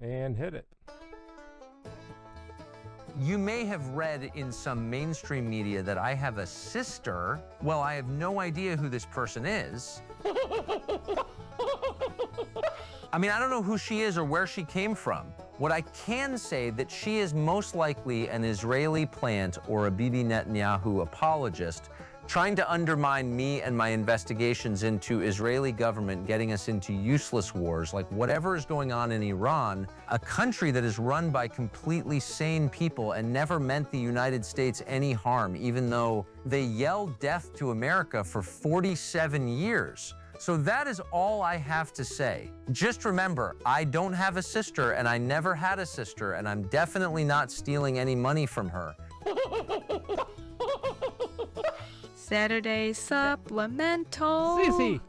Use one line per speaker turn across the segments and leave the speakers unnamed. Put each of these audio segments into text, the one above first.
and hit it.
You may have read in some mainstream media that I have a sister. Well, I have no idea who this person is. I mean, I don't know who she is or where she came from. What I can say that she is most likely an Israeli plant or a Bibi Netanyahu apologist trying to undermine me and my investigations into Israeli government, getting us into useless wars, like whatever is going on in Iran, a country that is run by completely sane people and never meant the United States any harm, even though they yelled death to America for 47 years. So that is all I have to say. Just remember, I don't have a sister, and I never had a sister, and I'm definitely not stealing any money from her.
Saturday Supplemental.
Cece!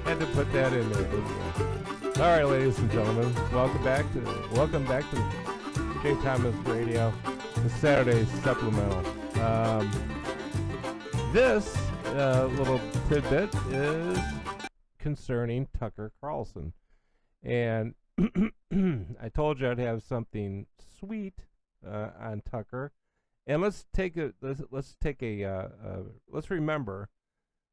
Had to put that in there, didn't you? All right, ladies and gentlemen, welcome back to J. Thomas Radio, the Saturday Supplemental. This little tidbit is concerning Tucker Carlson, and I told you I'd have something sweet on Tucker. And let's remember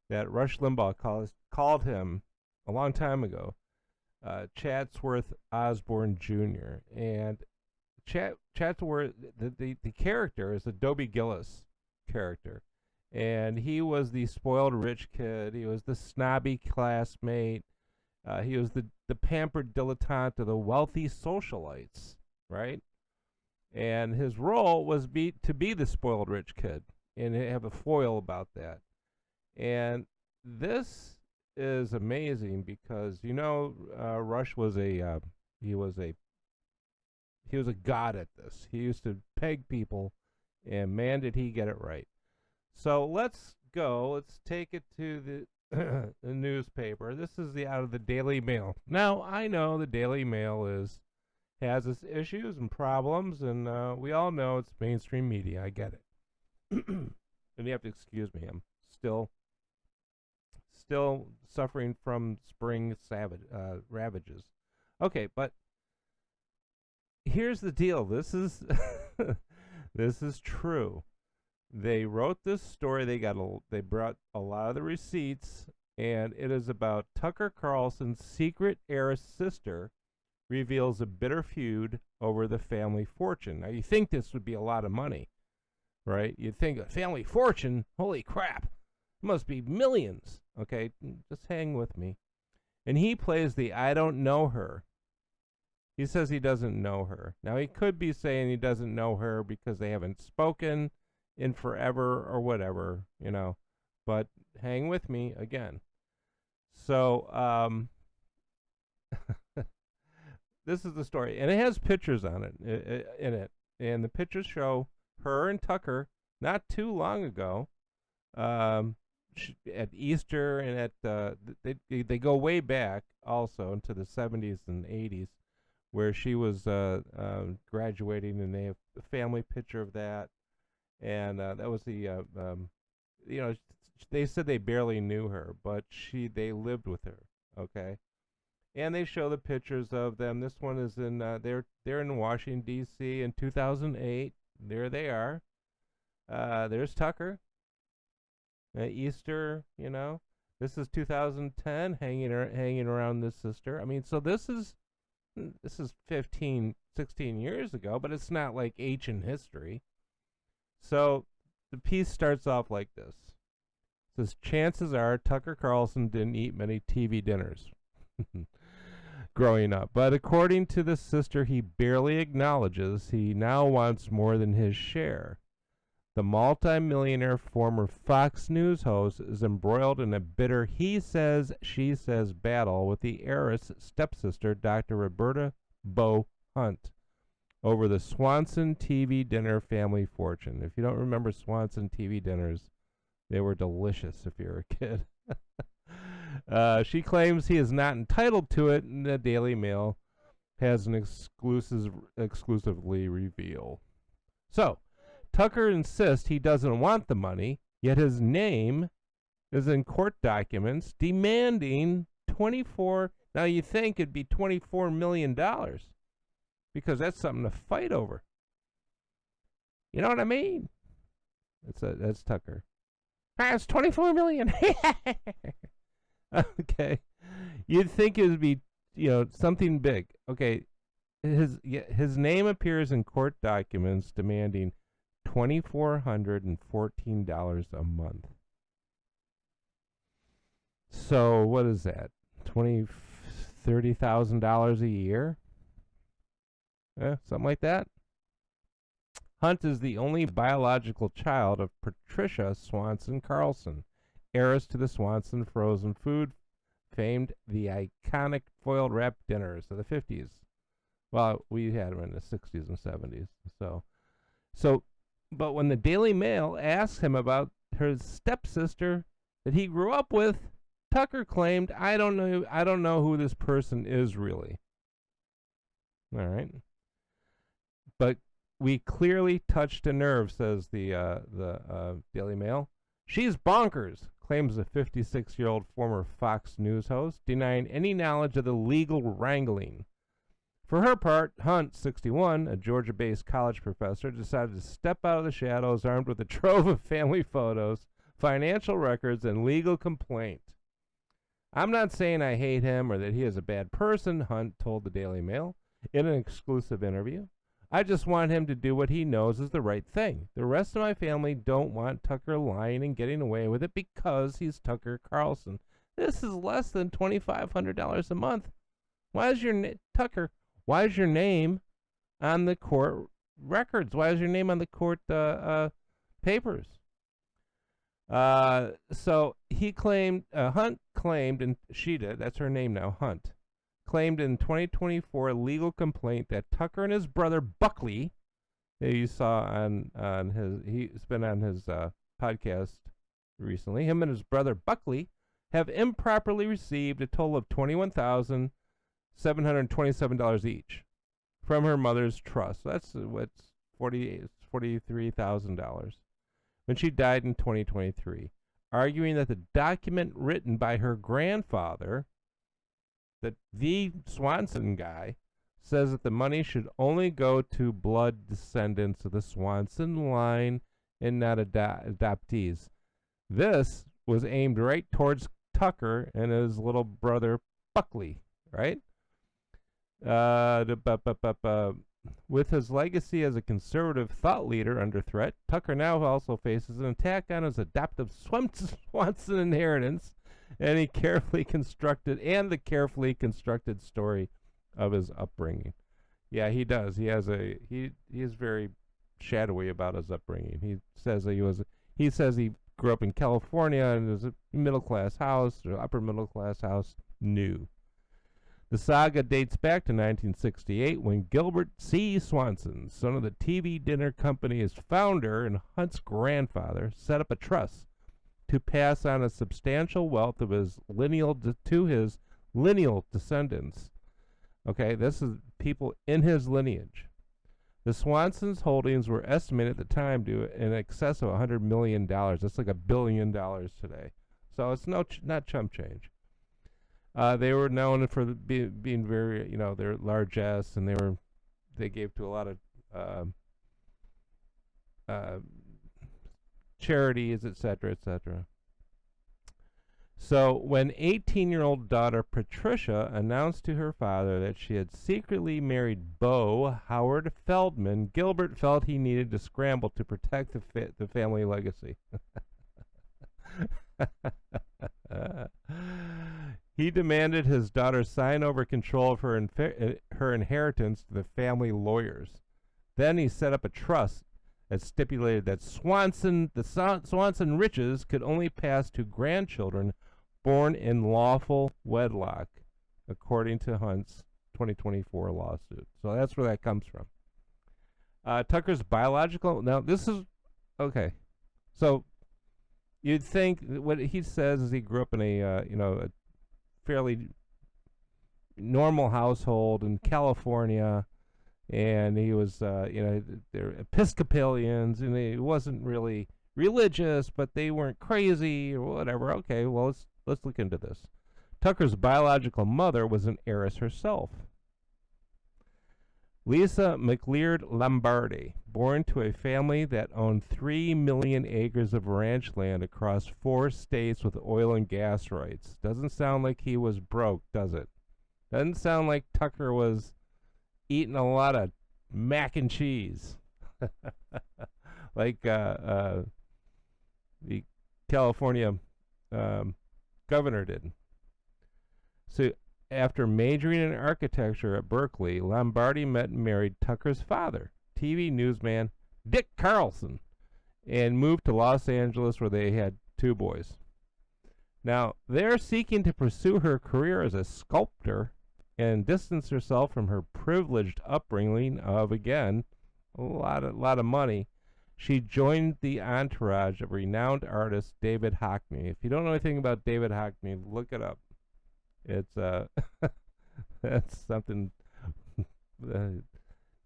that Rush Limbaugh called him a long time ago, Chatsworth Osborne Jr. And Chatsworth, the character is a Dobie Gillis character, and he was the spoiled rich kid. He was the snobby classmate. He was the pampered dilettante of the wealthy socialites, right? And his role was to be the spoiled rich kid and have a foil about that. And this is amazing because, Rush was he was a god at this. He used to peg people, and man, did he get it right. So let's take it to the newspaper. This is out of the Daily Mail. Now, I know the Daily Mail has its issues and problems, and we all know it's mainstream media. I get it. And you have to excuse me. I'm still suffering from spring ravages. Okay, but here's the deal. This is this is true. They wrote this story. They brought a lot of the receipts, and it is about Tucker Carlson's secret heiress sister reveals a bitter feud over the family fortune. Now, you think this would be a lot of money, right? You'd think a family fortune, holy crap, it must be millions. Okay, just hang with me. And he plays the I don't know her. He says he doesn't know her. Now, he could be saying he doesn't know her because they haven't spoken in forever or whatever, but hang with me again. So, this is the story, and it has pictures on it, in it, and the pictures show her and Tucker not too long ago, at Easter, and at they go way back also into the 70s and 80s, where she was graduating, and they have a family picture of that, and that was the they said they barely knew her, but they lived with her, okay. And they show the pictures of them. This one is in they're in Washington D.C. in 2008. There they are. There's Tucker. Easter, This is 2010, hanging around this sister. I mean, so this is 15, 16 years ago, but it's not like ancient history. So the piece starts off like this. It says, chances are Tucker Carlson didn't eat many TV dinners growing up, but according to the sister he barely acknowledges, he now wants more than his share. The multi-millionaire former Fox News host is embroiled in a bitter he says, she says battle with the heiress stepsister, Dr. Roberta Bo Hunt, over the Swanson TV dinner family fortune. If you don't remember Swanson TV dinners, they were delicious if you're a kid. She claims he is not entitled to it, and the Daily Mail has an exclusively reveal. So, Tucker insists he doesn't want the money, yet his name is in court documents demanding 24. Now you think it'd be $24 million because that's something to fight over. You know what I mean? That's Tucker. It's $24 million. Okay. You'd think it would be, something big. Okay. His name appears in court documents demanding $2,414 a month. So what is that? $30,000 a year? Something like that. Hunt is the only biological child of Patricia Swanson Carlson, heiress to the Swanson frozen food, famed the iconic foiled wrap dinners of the 50s. Well, we had them in the 60s and 70s. But when the Daily Mail asked him about her stepsister that he grew up with, Tucker claimed, I don't know who this person is really. All right. But we clearly touched a nerve, says the Daily Mail. She's bonkers, claims a 56-year-old former Fox News host, denying any knowledge of the legal wrangling. For her part, Hunt, 61, a Georgia-based college professor, decided to step out of the shadows armed with a trove of family photos, financial records, and legal complaint. I'm not saying I hate him or that he is a bad person, Hunt told the Daily Mail in an exclusive interview. I just want him to do what he knows is the right thing. The rest of my family don't want Tucker lying and getting away with it because he's Tucker Carlson. This is less than $2,500 a month. Why is your Tucker? Why is your name on the court records? Why is your name on the court papers? So he claimed, Hunt claimed, and she did, that's her name now, Hunt, claimed in 2024 a legal complaint that Tucker and his brother Buckley, that you saw on he's been on his podcast recently, him and his brother Buckley have improperly received a total of $21,727 each from her mother's trust. That's what's $43,000. When she died in 2023, arguing that the document written by her grandfather, the Swanson guy, says that the money should only go to blood descendants of the Swanson line and not adoptees. This was aimed right towards Tucker and his little brother Buckley, right? With his legacy as a conservative thought leader under threat, Tucker now also faces an attack on his adoptive Swanson inheritance and the carefully constructed story of his upbringing. Yeah, he does. He is very shadowy about his upbringing. He says he grew up in California and was a middle class house or upper middle class house. New. The saga dates back to 1968 when Gilbert C. Swanson, son of the TV dinner company's founder and Hunt's grandfather, set up a trust to pass on a substantial wealth of his to his lineal descendants. Okay, this is people in his lineage. The Swansons' holdings were estimated at the time to in excess of $100 million. That's like $1 billion today. So it's not chump change. They were known for being very, they're largesse, and they gave to a lot of charities, etc., etc. So when 18-year-old daughter Patricia announced to her father that she had secretly married Beau Howard Feldman, Gilbert felt he needed to scramble to protect the family legacy. He demanded his daughter sign over control of her inheritance to the family lawyers. Then he set up a trust that stipulated that the Swanson riches could only pass to grandchildren born in lawful wedlock, according to Hunt's 2024 lawsuit. So that's where that comes from. Tucker's biological... Now, this is... Okay. So, you'd think what he says is he grew up in a fairly normal household in California, and he was, they're Episcopalians, and he wasn't really religious, but they weren't crazy or whatever. Okay, well, let's look into this. Tucker's biological mother was an heiress herself. Lisa McLeod Lombardi, born to a family that owned 3 million acres of ranch land across 4 states with oil and gas rights. Doesn't sound like he was broke, does it? Doesn't sound like Tucker was eating a lot of mac and cheese like the California governor did. So after majoring in architecture at Berkeley, Lombardi met and married Tucker's father, TV newsman Dick Carlson, and moved to Los Angeles where they had 2 boys. Now, they're seeking to pursue her career as a sculptor and distance herself from her privileged upbringing of, again, a lot of money. She joined the entourage of renowned artist David Hockney. If you don't know anything about David Hockney, look it up. It's that's something.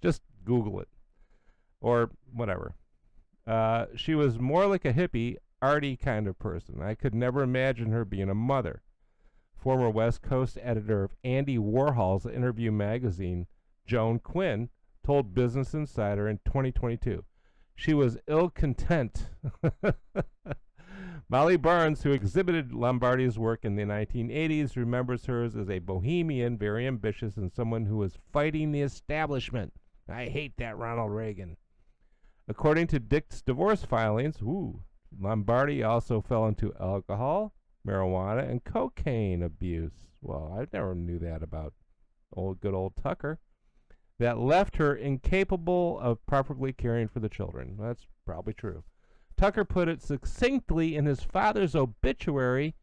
Just Google it, or whatever. She was more like a hippie, arty kind of person. I could never imagine her being a mother. Former West Coast editor of Andy Warhol's Interview magazine, Joan Quinn, told Business Insider in 2022. She was ill-content. Molly Barnes, who exhibited Lombardi's work in the 1980s, remembers her as a bohemian, very ambitious, and someone who was fighting the establishment. I hate that Ronald Reagan. According to Dick's divorce filings, Lombardi also fell into alcohol, marijuana, and cocaine abuse. Well, I never knew that about good old Tucker. That left her incapable of properly caring for the children. That's probably true. Tucker put it succinctly in his father's obituary,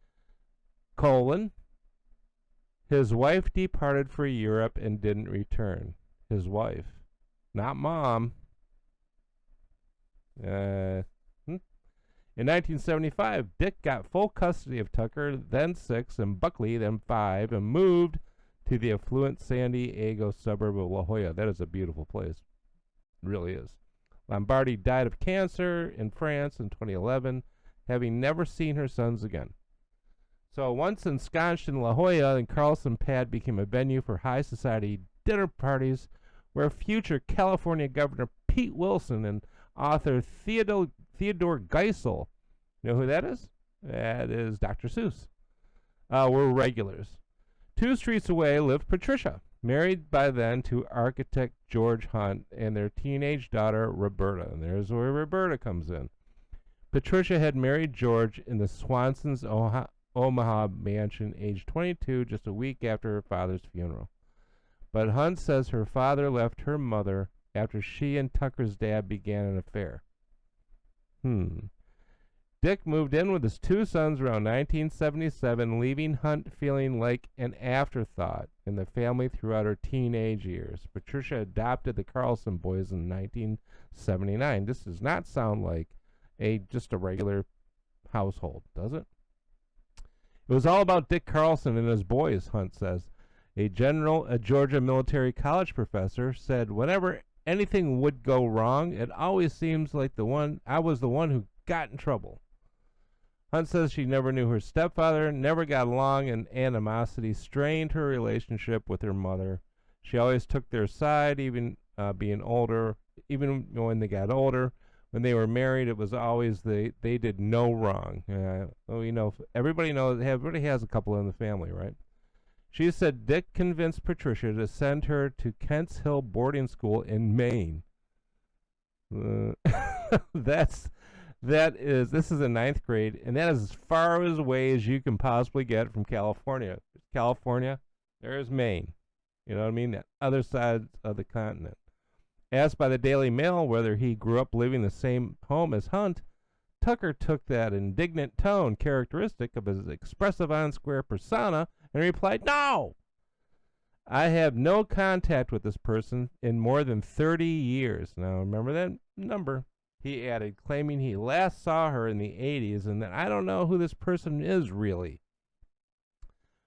his wife departed for Europe and didn't return. His wife, not mom. In 1975, Dick got full custody of Tucker, then 6, and Buckley, then 5, and moved to the affluent San Diego suburb of La Jolla. That is a beautiful place. It really is. Lombardi died of cancer in France in 2011, having never seen her sons again. So once ensconced in La Jolla, and Carlson Pad became a venue for high society dinner parties where future California Governor Pete Wilson and author Theodore Geisel, you know who that is? That is Dr. Seuss, were regulars. 2 streets away lived Patricia, married by then to architect George Hunt, and their teenage daughter Roberta. And there's where Roberta comes in. Patricia had married George in the Swanson's Omaha mansion, age 22, just a week after her father's funeral. But Hunt says her father left her mother after she and Tucker's dad began an affair. Dick moved in with his 2 sons around 1977, leaving Hunt feeling like an afterthought in the family throughout her teenage years. Patricia adopted the Carlson boys in 1979. This does not sound like just a regular household, does it? It was all about Dick Carlson and his boys, Hunt says. A Georgia military college professor, said whenever anything would go wrong, it always seems like I was the one who got in trouble. Hunt says she never knew her stepfather, never got along, and animosity strained her relationship with her mother. She always took their side, even being older. Even when they got older, when they were married, it was always they did no wrong. Everybody knows. Everybody has a couple in the family, right? She said Dick convinced Patricia to send her to Kent's Hill boarding school in Maine. This is in 9th grade, and that is as far away as you can possibly get from California. California, there's Maine. You know what I mean? That other side of the continent. Asked by the Daily Mail whether he grew up living the same home as Hunt, Tucker took that indignant tone characteristic of his expressive on-square persona and replied, "No! I have no contact with this person in more than 30 years. Now, remember that number. He added, claiming he last saw her in the 80s and that I don't know who this person is really.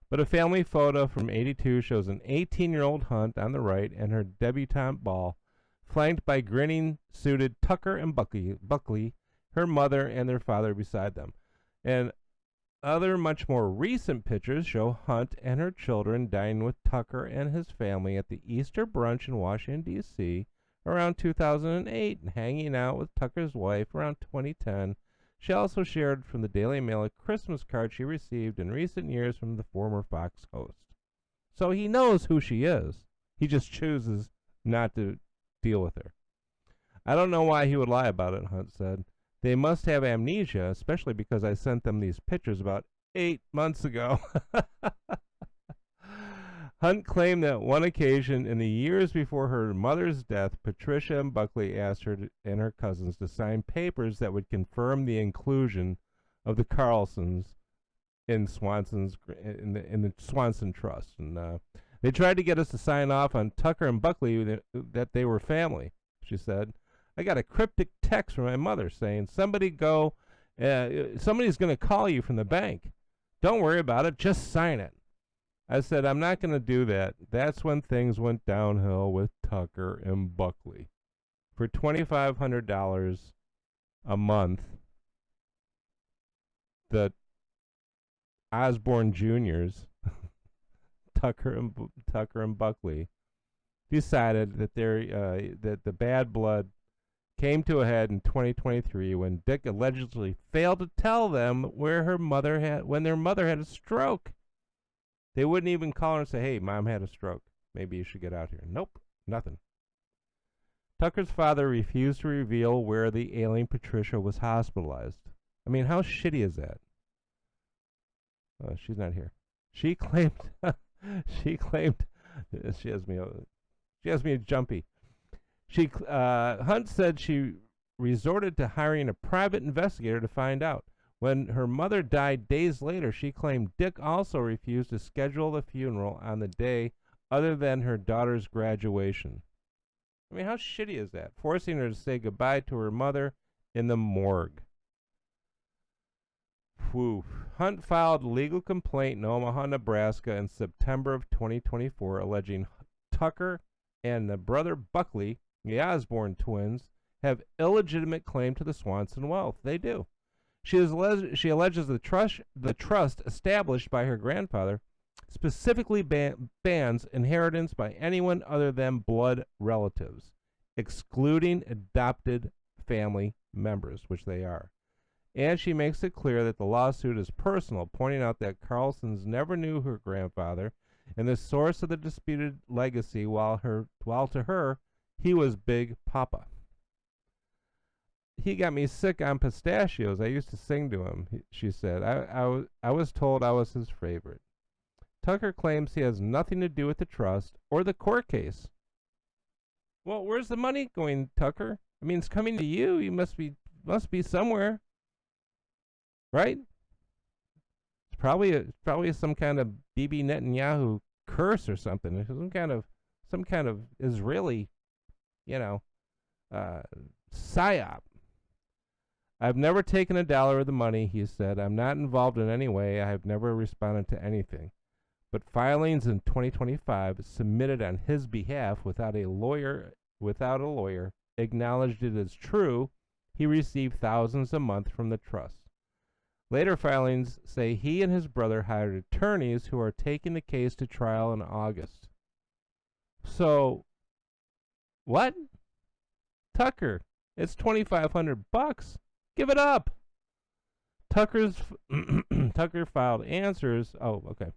But a family photo from 82 shows an 18-year-old Hunt on the right and her debutante ball, flanked by grinning, suited Tucker and Buckley, her mother and their father beside them. And Other much more recent pictures show Hunt and her children dining with Tucker and his family at the Easter brunch in Washington, D.C. around 2008 and hanging out with Tucker's wife around 2010. She also shared from the Daily Mail a Christmas card she received in recent years from the former Fox host. So he knows who she is. He just chooses not to deal with her. I don't know why he would lie about it, Hunt said. They must have amnesia, especially because I sent them these pictures about 8 months ago. Hunt claimed that one occasion in the years before her mother's death, Patricia and Buckley asked her and her cousins to sign papers that would confirm the inclusion of the Carlsons in the Swanson Trust, and they tried to get us to sign off on Tucker and Buckley that they were family. She said, "I got a cryptic text from my mother saying somebody's going to call you from the bank. Don't worry about it. Just sign it." I said, "I'm not going to do that." That's when things went downhill with Tucker and Buckley. For $2,500 a month, the Osborne Juniors, Tucker and Buckley, decided that that the bad blood came to a head in 2023 when Dick allegedly failed to tell them when their mother had a stroke. They wouldn't even call her and say, "Hey, Mom had a stroke. Maybe you should get out here." Nope, nothing. Tucker's father refused to reveal where the ailing Patricia was hospitalized. I mean, how shitty is that? She's not here. She claimed she has me jumpy. Hunt said she resorted to hiring a private investigator to find out. When her mother died days later, she claimed Dick also refused to schedule the funeral on the day other than her daughter's graduation. I mean, how shitty is that? Forcing her to say goodbye to her mother in the morgue. Whew. Hunt filed a legal complaint in Omaha, Nebraska in September of 2024, alleging Tucker and the brother Buckley, the Osborne twins, have illegitimate claim to the Swanson wealth. They do. She alleges the trust established by her grandfather specifically bans inheritance by anyone other than blood relatives, excluding adopted family members, which they are. And she makes it clear that the lawsuit is personal, pointing out that Carlsons never knew her grandfather and the source of the disputed legacy, while to her, he was Big Papa. "He got me sick on pistachios. I used to sing to him," she said. I was told I was his favorite. Tucker claims he has nothing to do with the trust or the court case. Well, where's the money going, Tucker? I mean, it's coming to you. You must be somewhere, right? It's probably some kind of Bibi Netanyahu curse or something. Some kind of Israeli, psyop. "I've never taken a dollar of the money," he said. "I'm not involved in any way. I have never responded to anything." But filings in 2025 submitted on his behalf without a lawyer, acknowledged it as true. He received thousands a month from the trust. Later filings say he and his brother hired attorneys who are taking the case to trial in August. So, what? Tucker, it's $2,500. Give it up. Tucker filed answers. Oh, okay.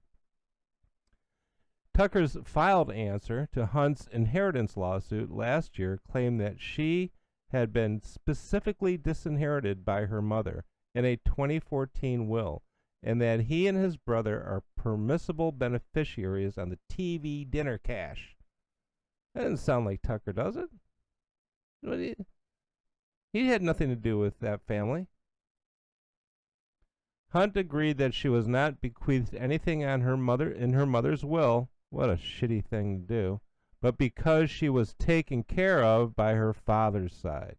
Tucker's filed answer to Hunt's inheritance lawsuit last year claimed that she had been specifically disinherited by her mother in a 2014 will, and that he and his brother are permissible beneficiaries on the TV dinner cash. That doesn't sound like Tucker, does it? He had nothing to do with that family. Hunt agreed that she was not bequeathed anything on her mother in her mother's will. What a shitty thing to do. But because she was taken care of by her father's side.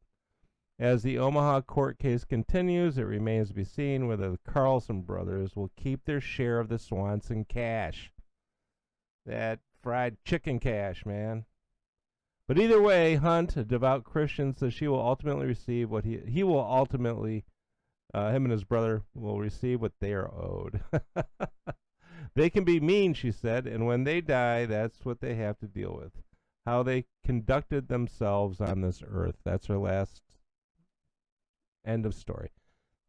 As the Omaha court case continues, it remains to be seen whether the Carlson brothers will keep their share of the Swanson cash. That fried chicken cash, man. But either way, Hunt, a devout Christian, says she will ultimately receive what he will ultimately Him and his brother will receive what they are owed. They can be mean, she said, and when they die, that's what they have to deal with. How they conducted themselves on this earth. That's her last end of story.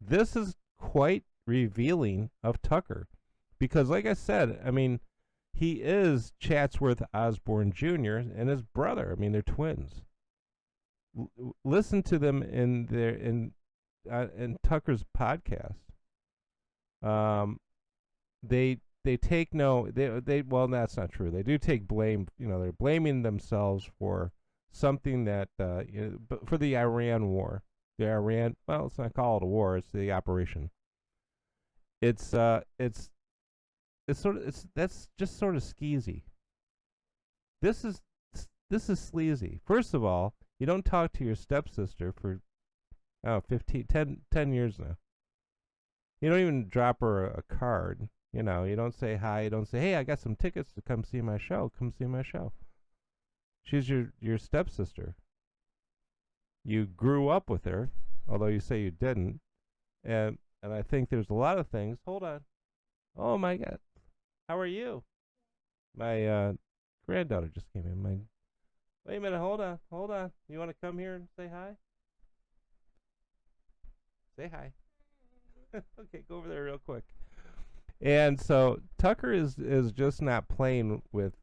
This is quite revealing of Tucker. Because, like I said, I mean, he is Chatsworth Osborne Jr. and his brother. I mean, they're twins. Listen to them in Tucker's podcast. They take no they well, that's not true. They do take blame. You know, they're blaming themselves for something that but for the Iran war. The Iran, well, let's not call it a war. It's the operation. It's that's just sort of skeezy. This is sleazy. First of all, you don't talk to your stepsister for 10 years now. You don't even drop her a card. You know, you don't say hi. You don't say, hey, I got some tickets to come see my show. Come see my show. She's your stepsister. You grew up with her, although you say you didn't. And I think there's a lot of things. Hold on. Oh, my God. How are you? My granddaughter just came in. Wait a minute. Hold on. You want to come here and say hi? Say hi. Okay, go over there real quick. And so Tucker is just not playing with.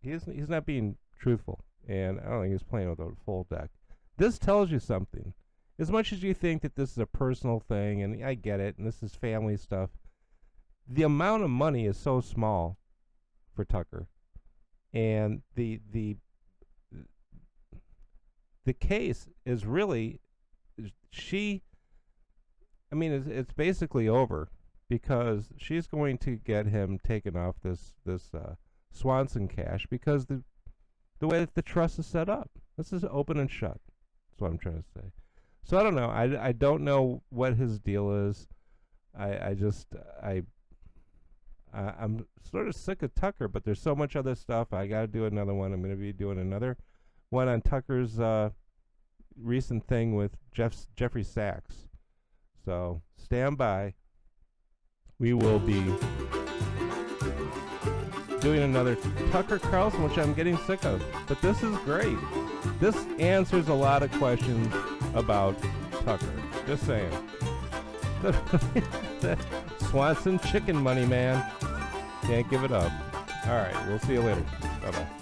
He's not being truthful, and I don't think he's playing with a full deck. This tells you something. As much as you think that this is a personal thing, and I get it, and this is family stuff, the amount of money is so small for Tucker, and the case is really I mean, it's basically over because she's going to get him taken off this Swanson cash because the way that the trust is set up. This is open and shut. That's what I'm trying to say. So I don't know. I don't know what his deal is. I'm sort of sick of Tucker, but there's so much other stuff. I got to do another one. I'm going to be doing another one on Tucker's recent thing with Jeffrey Sachs. So stand by. We will be doing another Tucker Carlson, which I'm getting sick of. But this is great. This answers a lot of questions about Tucker. Just saying. Swanson chicken money, man. Can't give it up. All right. We'll see you later. Bye-bye.